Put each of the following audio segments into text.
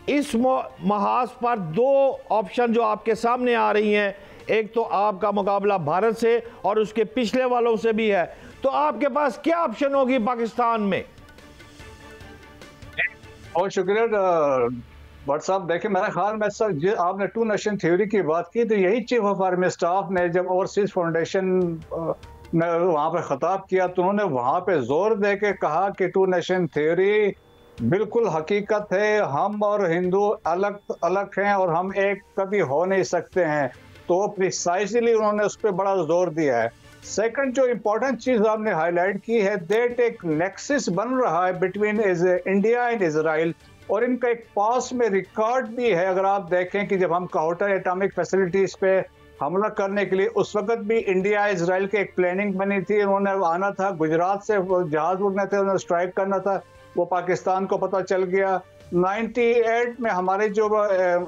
इस महाज पर दो ऑप्शन जो आपके सामने आ रही हैं, एक तो आपका मुकाबला भारत से और उसके पिछले वालों से भी है, तो आपके पास क्या ऑप्शन होगी पाकिस्तान में? बहुत शुक्रिया भट्ट साहब। देखिए, मेरा ख्याल में सर, आपने टू नेशन थ्योरी की बात की, तो यही चीफ ऑफ आर्मी स्टाफ ने जब ओवरसीज फाउंडेशन में वहाँ पे खिताब किया तो उन्होंने वहाँ पे जोर दे के कहा कि टू नेशन थ्योरी बिल्कुल हकीकत है, हम और हिंदू अलग अलग हैं और हम एक कभी हो नहीं सकते हैं। तो प्रिसाइसली उन्होंने उस पर बड़ा जोर दिया है। सेकंड जो इम्पोर्टेंट चीज आपने हाईलाइट की है, दैट एक नेक्सस बन रहा है बिटवीन इंडिया एंड इजराइल, और इनका एक पास में रिकॉर्ड भी है। अगर आप देखें कि जब हम काउंटर एटॉमिक फैसिलिटीज पे हमला करने के लिए उस वक्त भी इंडिया इजराइल की एक प्लानिंग बनी थी। उन्होंने आना था, गुजरात से जहाज उड़ने थे, उन्होंने स्ट्राइक करना था, वो पाकिस्तान को पता चल गया। 98 में हमारे जो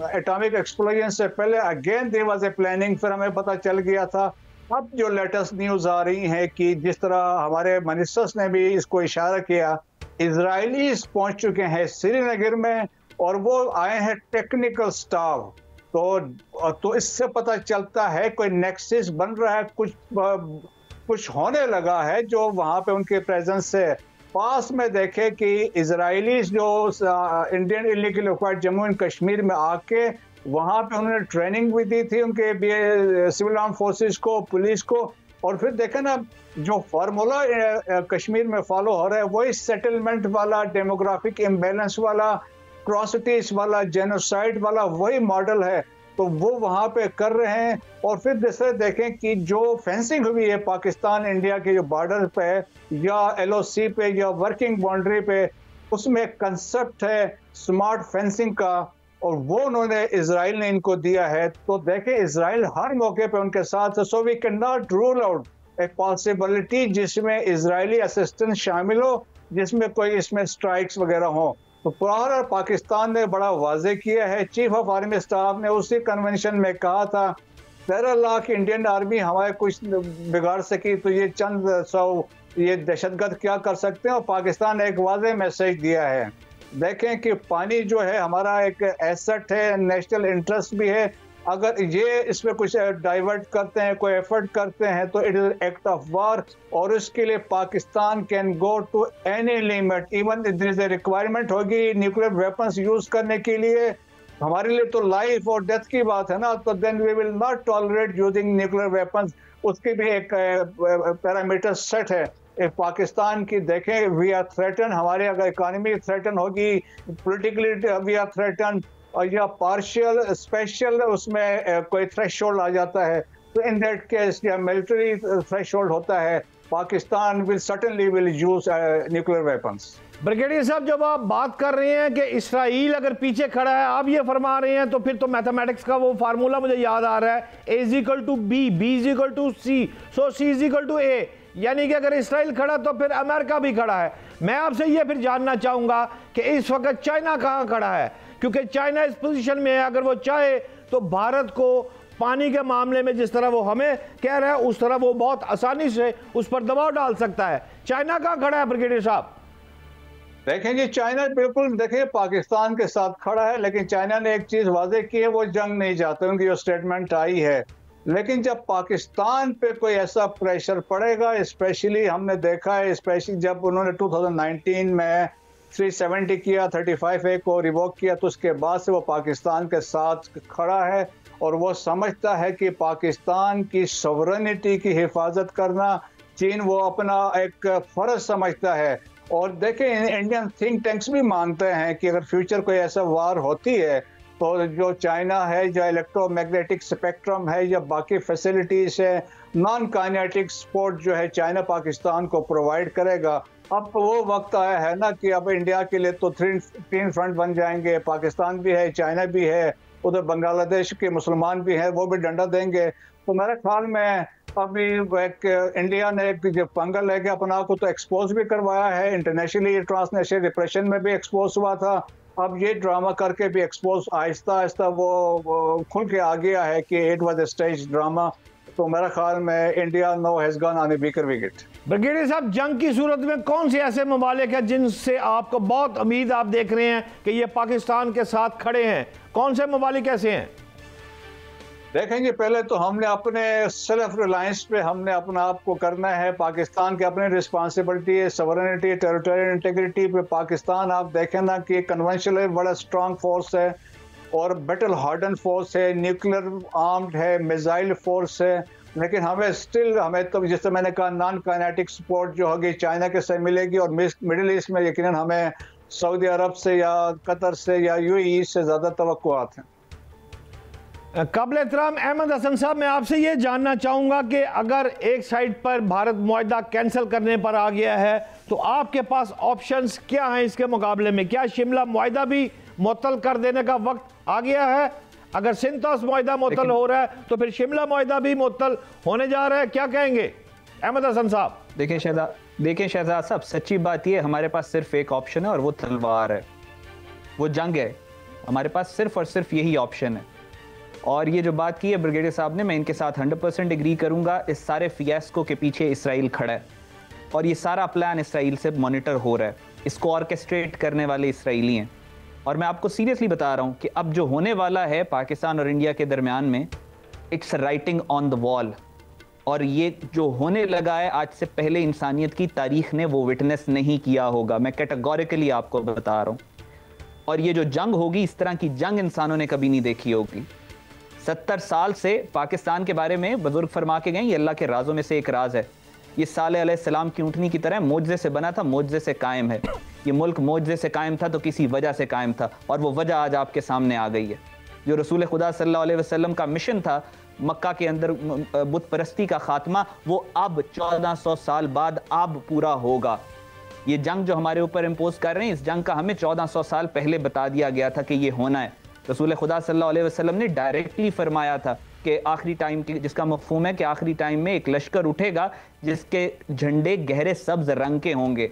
एटॉमिक एक्सप्लोजन से पहले again there was a planning, फिर हमें पता चल गया था। अब जो लेटेस्ट न्यूज आ रही है कि जिस तरह हमारे मिनिस्टर्स ने भी इसको इशारा किया, इजरायलीज पहुंच चुके हैं श्रीनगर में और वो आए हैं टेक्निकल स्टाफ। तो इससे पता चलता है कोई नेक्सस बन रहा है, कुछ होने लगा है जो वहां पे उनके प्रेजेंस से। पास में देखे कि इजरायलीज जो Indian illegal occupied Jammu and Kashmir में आके वहां पे उन्होंने ट्रेनिंग भी दी थी उनके सिविल आर्म फोर्सेस को, पुलिस को। और फिर देखें ना, जो फार्मूला कश्मीर में फॉलो हो रहा है वही सेटलमेंट वाला, डेमोग्राफिक इम्बैलेंस वाला, क्रॉसिटीज वाला, जेनोसाइड वाला वही मॉडल है। तो वो वहाँ पे कर रहे हैं। और फिर दूसरे देखें कि जो फेंसिंग हुई है पाकिस्तान इंडिया के जो बॉर्डर पे या LOC पे या वर्किंग बाउंड्री पे, उसमें कंसेप्ट है स्मार्ट फेंसिंग का, और वो उन्होंने इजराइल ने इनको दिया है। तो देखें, इजराइल हर मौके पे उनके साथ है। So we can not rule out a possibility जिसमें इजरायली असिस्टेंस शामिल हो, जिसमें कोई इसमें स्ट्राइक्स वगैरह हो। तो पूरा पाकिस्तान ने बड़ा वाजे किया है। चीफ ऑफ आर्मी स्टाफ ने उसी कन्वेंशन में कहा था 13 लाख इंडियन आर्मी हमारे कुछ बिगाड़ सकी, तो ये चंद 100 ये दहशतगर्द क्या कर सकते हैं। और पाकिस्तान ने एक वाजे मैसेज दिया है। देखें कि पानी जो है हमारा एक एसेट है, नेशनल इंटरेस्ट भी है। अगर ये इसमें कुछ डाइवर्ट करते हैं, कोई एफर्ट करते हैं, तो it is act of war. और इसके लिए Pakistan can go to any limit, even there is a requirement होगी न्यूक्लियर वेपन्स यूज करने के लिए। हमारे लिए तो लाइफ और डेथ की बात है ना, तो then we will not tolerate using nuclear weapons. उसकी भी एक पैरामीटर सेट है पाकिस्तान की। देखें, वी आर थ्रेटन, हमारे अगर इकोनॉमी थ्रेटन होगी, पोलिटिकली वी आर थ्रेटन, और या पार्शियल स्पेशल उसमें कोई थ्रेशोल्ड आ जाता है, तो इन दैट केस या मिलिट्री थ्रेशोल्ड होता है, Pakistan will certainly will use nuclear weapons. Brigadier साहब, जब आप बात कर रहे हैं कि इसराइल अगर पीछे खड़ा है, आप ये फरमा रहे हैं, तो फिर तो मैथमेटिक्स का वो फार्मूला मुझे याद आ रहा है, A=B, B=C, सो C=A। यानी कि अगर इसराइल खड़ा तो फिर अमेरिका भी खड़ा है। मैं आपसे ये फिर जानना चाहूंगा कि इस वक्त चाइना कहाँ खड़ा है, क्योंकि चाइना इस पोजीशन में है, अगर वो चाहे तो भारत को पानी के मामले में जिस तरह वो हमें कह रहा है उस तरह वो बहुत आसानी से उस पर दबाव डाल सकता है। चाइना कहाँ खड़ा है ब्रिगेडियर साहब? देखें जी, चाइना बिल्कुल देखिए पाकिस्तान के साथ खड़ा है, लेकिन चाइना ने एक चीज वाजे की है, वो जंग नहीं चाहते, उनकी जो स्टेटमेंट आई है। लेकिन जब पाकिस्तान पे कोई ऐसा प्रेशर पड़ेगा, स्पेशली हमने देखा है, स्पेशली जब उन्होंने 2019 में 370 किया, 35A को रिवोक किया, तो उसके बाद से वो पाकिस्तान के साथ खड़ा है। और वो समझता है कि पाकिस्तान की सॉवरेनिटी की हिफाजत करना चीन वो अपना एक फर्ज समझता है। और देखें, इंडियन थिंक टैंक्स भी मानते हैं कि अगर फ्यूचर कोई ऐसा वार होती है तो जो चाइना है, जो इलेक्ट्रोमैग्नेटिक स्पेक्ट्रम है या बाकी फैसिलिटीज है, नॉन काइनेटिक सपोर्ट जो है चाइना पाकिस्तान को प्रोवाइड करेगा। अब वो वक्त आया है ना कि अब इंडिया के लिए तो तीन फ्रंट बन जाएंगे, पाकिस्तान भी है, चाइना भी है, उधर बांग्लादेश के मुसलमान भी हैं, वो भी डंडा देंगे। तो मेरे ख्याल में अभी एक इंडिया ने एक जो पंगा लेके अपना को तो एक्सपोज भी करवाया है, इंटरनेशनली ट्रांसनेशनल रिप्रेशन में भी एक्सपोज हुआ था। अब ये ड्रामा करके भी एक्सपोज आहिस्ता आहिस्ता वो खुल के आ गया है कि it was a stage drama. तो मेरा ख्याल में India no has gone on a weaker wicket. Brigadier साहब, जंग की सूरत में कौन से ऐसे ममालिक हैं जिनसे आपको बहुत उम्मीद आप देख रहे हैं कि ये पाकिस्तान के साथ खड़े हैं? कौन से ममालिक ऐसे हैं? देखेंगे, पहले तो हमने अपने सेल्फ रिलायंस पे हमने अपना आप को करना है। पाकिस्तान की अपनी रिस्पांसिबिलिटी है, सॉवरेनिटी, टेरिटोरियल इंटीग्रिटी पे पाकिस्तान आप देखें ना कि कन्वेंशनल बड़ा स्ट्रांग फोर्स है और बैटल हार्डन फोर्स है, न्यूक्लियर आर्म्ड है, मिसाइल फोर्स है, लेकिन हमें तो जैसे मैंने कहा नॉन काइनेटिक सपोर्ट जो होगी चाइना के से मिलेगी और मिडिल ईस्ट में यकीनन हमें सऊदी अरब से या कतर से या यूएई से ज़्यादा तवक्कुआत हैं। काबिल एहतराम अहमद हसन साहब, मैं आपसे ये जानना चाहूँगा कि अगर एक साइड पर भारत मुआहदा कैंसिल करने पर आ गया है तो आपके पास ऑप्शंस क्या हैं इसके मुकाबले में? क्या शिमला मुआहदा भी मुअत्तल कर देने का वक्त आ गया है? अगर सिंतोस मुआहदा मुअत्तल हो रहा है तो फिर शिमला मुआहदा भी मुअत्तल होने जा रहा है, क्या कहेंगे अहमद हसन साहब? देखिए शहजाद साहब, सच्ची बात ये, हमारे पास सिर्फ एक ऑप्शन है और वो तलवार है, वो जंग है। हमारे पास सिर्फ और सिर्फ यही ऑप्शन है। और ये जो बात की है ब्रिगेडियर साहब ने, मैं इनके साथ 100% एग्री करूंगा। इस सारे फियास्को के पीछे इसराइल खड़ा है और ये सारा प्लान इसराइल से मॉनिटर हो रहा है। इसको ऑर्केस्ट्रेट करने वाले इसराइली हैं। और मैं आपको सीरियसली बता रहा हूं कि अब जो होने वाला है पाकिस्तान और इंडिया के दरमियान में, it's writing on the wall. और ये जो होने लगा है, आज से पहले इंसानियत की तारीख ने वो विटनेस नहीं किया होगा, मैं कैटेगोरिकली आपको बता रहा हूँ। और ये जो जंग होगी, इस तरह की जंग इंसानों ने कभी नहीं देखी होगी। 70 साल से पाकिस्तान के बारे में बुजुर्ग फरमा के गए, ये अल्लाह के राजों में से एक राज है। ये साले अलैहिस्सलाम की ऊँटनी की तरह मोजज़े से बना था, मोजज़े से कायम है। ये मुल्क मोजज़े से कायम था तो किसी वजह से कायम था, और वो वजह आज आपके सामने आ गई है। जो रसूल खुदा सल्लल्लाहु अलैहि वसल्लम का मिशन था, मक्का के अंदर बुत परस्ती का खात्मा, वो अब 1400 साल बाद अब पूरा होगा। ये जंग जो हमारे ऊपर इम्पोज कर रहे हैं, इस जंग का हमें 1400 साल पहले बता दिया गया था कि ये होना है। रसूल खुदा सल्लल्लाहु अलैहि वसल्लम ने डायरेक्टली फरमाया था कि आखिरी टाइम की, जिसका मफ़हूम है कि आखिरी टाइम में एक लश्कर उठेगा जिसके झंडे गहरे सब्ज रंग के होंगे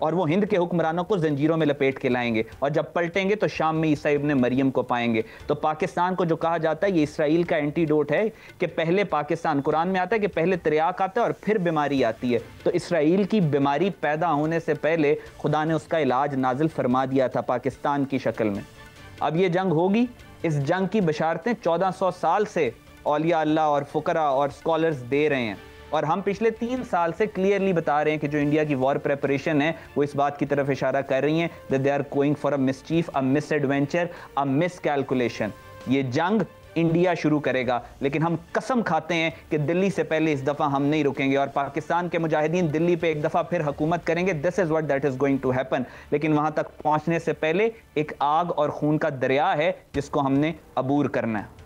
और वो हिंद के हुक्मरानों को जंजीरों में लपेट के लाएंगे, और जब पलटेंगे तो शाम में ईसा इब्न मरियम को पाएंगे। तो पाकिस्तान को जो कहा जाता है, ये इसराइल का एंटीडोट है कि पहले पाकिस्तान, कुरान में आता है कि पहले तिरयाक आता है और फिर बीमारी आती है। तो इसराइल की बीमारी पैदा होने से पहले खुदा ने उसका इलाज नाजिल फरमा दिया था पाकिस्तान की शक्ल में। अब ये जंग होगी, इस जंग की बशारतें 1400 साल से औलिया अल्लाह और फुकरा और स्कॉलर्स दे रहे हैं, और हम पिछले 3 साल से क्लियरली बता रहे हैं कि जो इंडिया की वॉर प्रेपरेशन है वो इस बात की तरफ इशारा कर रही हैं that they are going for a mischief, a misadventure, a miscalculation. ये जंग इंडिया शुरू करेगा, लेकिन हम कसम खाते हैं कि दिल्ली से पहले इस दफ़ा हम नहीं रुकेंगे, और पाकिस्तान के मुजाहिदीन दिल्ली पे एक दफ़ा फिर हुकूमत करेंगे। This is what that is going to happen. लेकिन वहाँ तक पहुँचने से पहले एक आग और खून का दरिया है जिसको हमने अबूर करना है।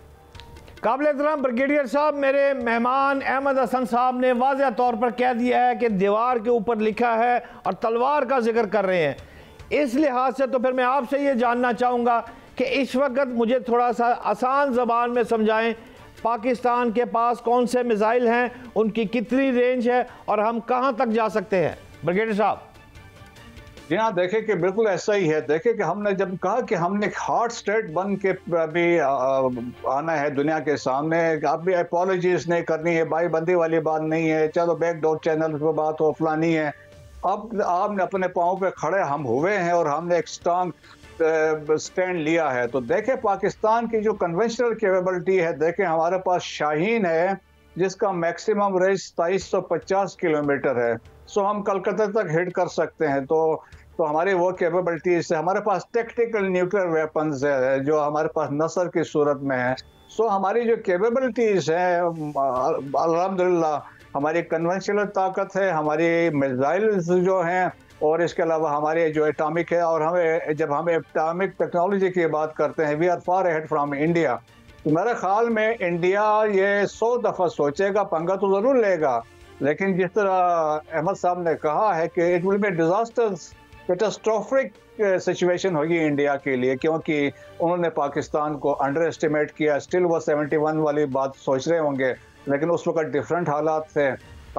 काबिल एहतराम ब्रिगेडियर साहब, मेरे मेहमान अहमद हसन साहब ने वाज़ह तौर पर कह दिया है कि दीवार के ऊपर लिखा है और तलवार का जिक्र कर रहे हैं। इस लिहाज से तो फिर मैं आपसे ये जानना चाहूँगा कि इस वक्त मुझे थोड़ा सा आसान ज़बान में समझाएं, पाकिस्तान के पास कौन से मिसाइल हैं, उनकी कितनी रेंज है और हम कहाँ तक जा सकते हैं? ब्रिगेडियर साहब जी हाँ, देखें कि बिल्कुल ऐसा ही है। देखें कि हमने जब कहा कि हमने हार्ड स्टेट बन के अभी आना है दुनिया के सामने, अब भी अपॉलॉजीज नहीं करनी है, बाईबंदी वाली बात नहीं है, चलो बैकडोर चैनल पर बात हो फलानी है। अब आपने अपने पाँव पे खड़े हम हुए हैं और हमने एक स्ट्रांग स्टैंड लिया है। तो देखें पाकिस्तान की जो कन्वेंशनल कैपेबिलिटी है, देखें हमारे पास शाहीन है जिसका मैक्सिमम रेंज 2350 किलोमीटर है। सो हम कलकत्ता तक हिट कर सकते हैं। तो हमारी वो कैपेबिलिटी से, हमारे पास टेक्टिकल न्यूक्लियर वेपन्स है जो हमारे पास नसर की सूरत में है। सो हमारी जो कैपेबिलिटीज़ हैं अल्हम्दुलिल्लाह, हमारी कन्वेंशनल ताकत है, हमारी मिसाइल्स जो हैं, और इसके अलावा हमारे जो एटॉमिक है, और जब हम एटॉमिक टेक्नोलॉजी की बात करते हैं, we are far ahead from India. तो मेरे ख्याल में इंडिया ये 100 दफ़ा सोचेगा, पंगा तो ज़रूर लेगा, लेकिन जिस तरह अहमद साहब ने कहा है कि it will be disasters, catastrophic situation होगी इंडिया के लिए, क्योंकि उन्होंने पाकिस्तान को अंडर एस्टिमेट किया। स्टिल वो 71 वाली बात सोच रहे होंगे, लेकिन उस वक्त डिफरेंट हालात थे।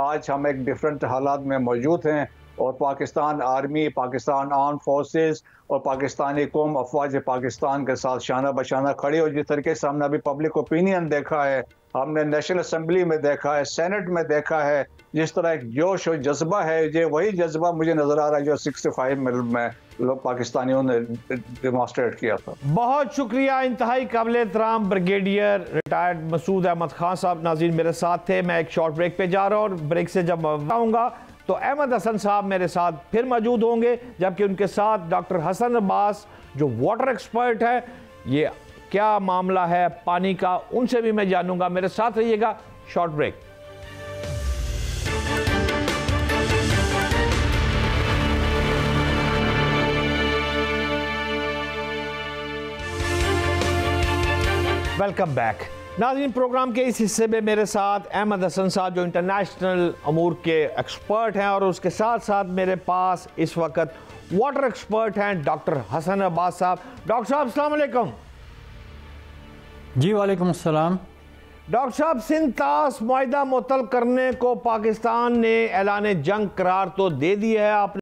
आज हम एक डिफरेंट हालात में मौजूद हैं। और Pakistan army, Pakistan arm forces और पाकिस्तानी कौम अफवाज पाकिस्तान के साथ शाना बशाना खड़ी हो। जिस तरीके से हमने अभी पब्लिक ओपिनियन देखा है, हमने नेशनल असेंबली में देखा है, सेनेट में देखा है, जिस तरह एक जोश और जज्बा है, ये वही जज्बा मुझे नजर आ रहा है जो 65 में लोग पाकिस्तानियों ने डेमोन्स्ट्रेट किया था। बहुत शुक्रिया, इंतहाई काबिल एहतराम ब्रिगेडियर रिटायर्ड मसूद अहमद खान साहब नाज़रीन मेरे साथ थे। मैं एक शॉर्ट ब्रेक पे जा रहा हूँ और ब्रेक से जब आऊँगा तो अहमद हसन साहब मेरे साथ फिर मौजूद होंगे, जबकि उनके साथ डॉक्टर हसन अब्बास जो वाटर एक्सपर्ट है, ये क्या मामला है पानी का, उनसे भी मैं जानूंगा। मेरे साथ रहिएगा। Short break. वेलकम बैक नाज़रीन। प्रोग्राम के इस हिस्से में मेरे साथ अहमद हसन साहब जो इंटरनेशनल अमूर के एक्सपर्ट हैं, और उसके साथ साथ मेरे पास इस वक्त वाटर एक्सपर्ट हैं डॉक्टर हसन अब्बास साहब। डॉक्टर साहब अस्सलाम वालेकुम। जी वालेकुम अस्सलाम। डॉक्टर साहब, सिंध तास मुआहिदा मुअत्तल करने को पाकिस्तान ने ऐलान जंग करार तो दे दिया है, आपने